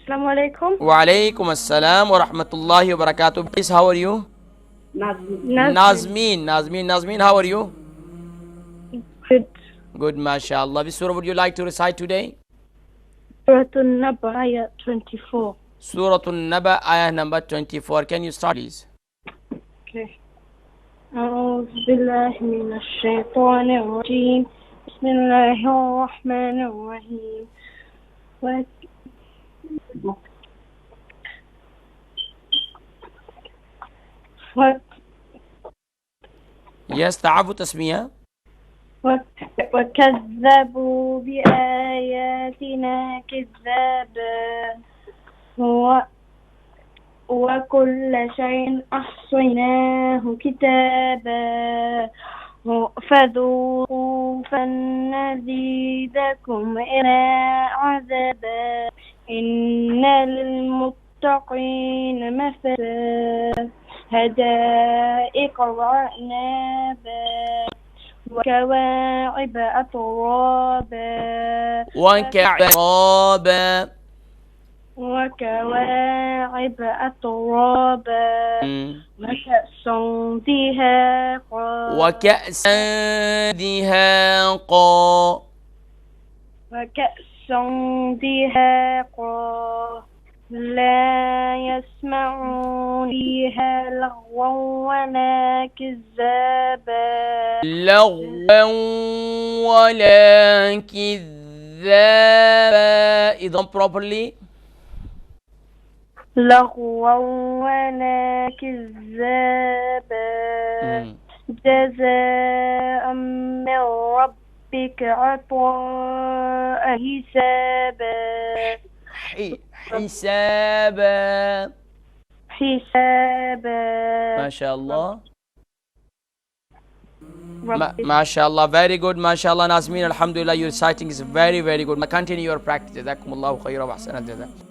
Assalamu alaikum. وعليكم السلام ورحمة الله وبركاته. Please, how are you? Nazmin. Nazmeen, how are you? Good. Good, mashallah. Which surah would you like to recite today? Surah An-Naba, ayah 24. Surah An-Naba, ayah number 24. Can you start, please? Okay. أعوذ بالله من الشيطان الرجيم. بسم الله الرحمن الرحيم. Yes, تعبوا تسمية. وكذبوا بآياتنا كذابا وكل شيء أحصيناه كتابا فذوقوا فلنزيدكم إلى عذابا إن للمتقين مفازا حدائق وأعنابا وكواعب أترابا وكواعب أترابا وكأسا دهاقا لا يسمعون فيها لغوا ولا كذابا إذا properly. لغوا ولا كذابا جزاء من ربك عطاء حسابا ما شاء الله. MashaAllah, very good. MashaAllah, Nazmeen, Alhamdulillah, your reciting is very, very good. Continue your practice. Jazakumullahu khairan wa ahsanal jazaa.